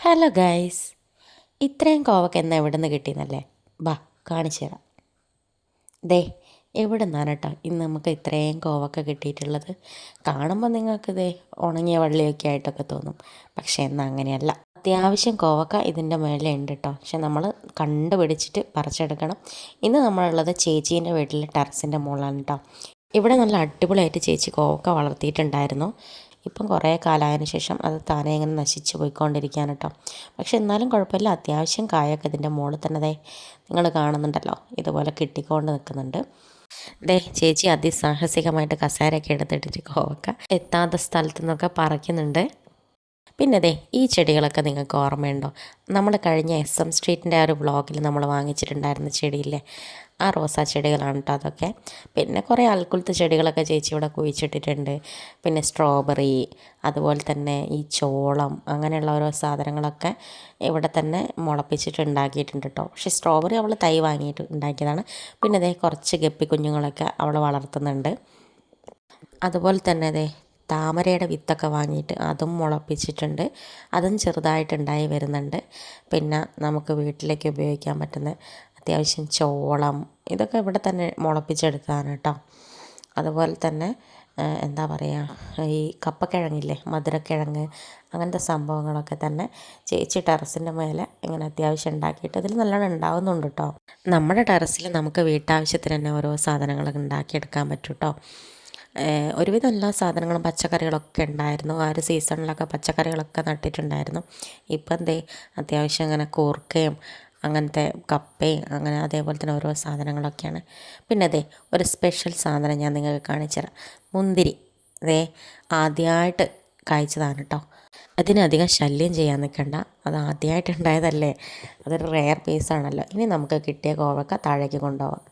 Hello guys, ഇത്രയും കോവക്ക എന്നാ എവിടെ നിന്ന് കിട്ടിയെന്നല്ലേ? ബാ കാണിച്ചു തരാം. ദേ എവിടെ നിന്നാണ് കേട്ടോ ഇന്ന് നമുക്ക് ഇത്രയും കോവക്ക കിട്ടിയിട്ടുള്ളത്. കാണുമ്പോൾ നിങ്ങൾക്ക് ദേ ഉണങ്ങിയ വള്ളിയൊക്കെ ആയിട്ടൊക്കെ തോന്നും, പക്ഷേ എന്നാൽ അങ്ങനെയല്ല. അത്യാവശ്യം കോവക്ക ഇതിൻ്റെ മേലെ ഉണ്ട് കേട്ടോ. പക്ഷെ നമ്മൾ കണ്ടുപിടിച്ചിട്ട് പറിച്ചെടുക്കണം. ഇന്ന് നമ്മളുള്ളത് ചേച്ചീൻ്റെ വീട്ടിലെ ടെറസിൻ്റെ മുകളിലാണ് കേട്ടോ. ഇവിടെ നല്ല അടിപൊളിയായിട്ട് ചേച്ചി കോവക്ക വളർത്തിയിട്ടുണ്ടായിരുന്നു. ഇപ്പം കുറേ കാലമായതിനു ശേഷം അത് താനെ ഇങ്ങനെ നശിച്ച് പോയിക്കൊണ്ടിരിക്കുകയാണ് കേട്ടോ. പക്ഷെ എന്നാലും കുഴപ്പമില്ല, അത്യാവശ്യം കായൊക്കെ ഇതിൻ്റെ മുകളിൽ തന്നെ ദേ നിങ്ങൾ കാണുന്നുണ്ടല്ലോ, ഇതുപോലെ കിട്ടിക്കൊണ്ട് നിൽക്കുന്നുണ്ട്. ദേ ചേച്ചി അതിസാഹസികമായിട്ട് കസേരയൊക്കെ എടുത്തിട്ടിട്ട് കോവക്ക എത്താത്ത സ്ഥലത്തു നിന്നൊക്കെ പറിക്കുന്നുണ്ട്. പിന്നെ ദേ ഈ ചെടികളൊക്കെ നിങ്ങൾക്ക് ഓർമ്മയുണ്ടോ? നമ്മൾ കഴിഞ്ഞ SM സ്ട്രീറ്റിൻ്റെ ആ ഒരു വ്ളോഗിൽ നമ്മൾ വാങ്ങിച്ചിട്ടുണ്ടായിരുന്ന ചെടിയില്ലേ, ആ റോസാ ചെടികളാണ് കേട്ടോ അതൊക്കെ. പിന്നെ കുറേ അൽക്കുലത്തെ ചെടികളൊക്കെ ചേച്ചി ഇവിടെ കുഴിച്ചിട്ടിട്ടുണ്ട്. പിന്നെ സ്ട്രോബെറി, അതുപോലെ തന്നെ ഈ ചോളം, അങ്ങനെയുള്ള ഓരോ സാധനങ്ങളൊക്കെ ഇവിടെ തന്നെ മുളപ്പിച്ചിട്ട് ഉണ്ടാക്കിയിട്ടുണ്ട് കേട്ടോ. പക്ഷേ സ്ട്രോബെറി അവൾ തൈ വാങ്ങിയിട്ട് ഉണ്ടാക്കിയതാണ്. പിന്നെ ദേ കുറച്ച് ഗപ്പി കുഞ്ഞുങ്ങളൊക്കെ അവൾ വളർത്തുന്നുണ്ട്. അതുപോലെ തന്നെ ദേ താമരയുടെ വിത്തൊക്കെ വാങ്ങിയിട്ട് അതും മുളപ്പിച്ചിട്ടുണ്ട്. അതും ചെറുതായിട്ടുണ്ടായി വരുന്നുണ്ട്. പിന്നെ നമുക്ക് വീട്ടിലേക്ക് ഉപയോഗിക്കാൻ പറ്റുന്ന അത്യാവശ്യം ചോളം, ഇതൊക്കെ ഇവിടെ തന്നെ മുളപ്പിച്ചെടുത്തതാണ് കേട്ടോ. അതുപോലെ തന്നെ എന്താ പറയുക, ഈ കപ്പക്കിഴങ്ങില്ലേ, മധുരക്കിഴങ്ങ്, അങ്ങനത്തെ സംഭവങ്ങളൊക്കെ തന്നെ ചേച്ചി ടെറസിൻ്റെ മേലെ ഇങ്ങനെ അത്യാവശ്യം ഉണ്ടാക്കിയിട്ട് അതിൽ നല്ലോണം ഉണ്ടാകുന്നുണ്ട് കേട്ടോ. നമ്മുടെ ടെറസിൽ നമുക്ക് വീട്ടാവശ്യത്തിന് തന്നെ ഓരോ സാധനങ്ങളൊക്കെ ഉണ്ടാക്കിയെടുക്കാൻ പറ്റും കേട്ടോ. ഒരുവിധം എല്ലാ സാധനങ്ങളും പച്ചക്കറികളൊക്കെ ഉണ്ടായിരുന്നു. ആ ഒരു സീസണിലൊക്കെ പച്ചക്കറികളൊക്കെ നട്ടിട്ടുണ്ടായിരുന്നു. ഇപ്പം എന്തേ അത്യാവശ്യം അങ്ങനെ കൂർക്കയും അങ്ങനത്തെ കപ്പയും അങ്ങനെ അതേപോലെ തന്നെ ഓരോ സാധനങ്ങളൊക്കെയാണ്. പിന്നെ അതെ ഒരു സ്പെഷ്യൽ സാധനം ഞാൻ നിങ്ങൾക്ക് കാണിച്ചു തരാം. മുന്തിരി അതേ ആദ്യമായിട്ട് കായ്ച്ചതാണ് കേട്ടോ. അതിനധികം ശല്യം ചെയ്യാൻ നിൽക്കണ്ട, അത് ആദ്യമായിട്ട് ഉണ്ടായതല്ലേ, അതൊരു റെയർ പീസാണല്ലോ. ഇനി നമുക്ക് കിട്ടിയ കോവക്ക താഴേക്ക് കൊണ്ടുപോകാം.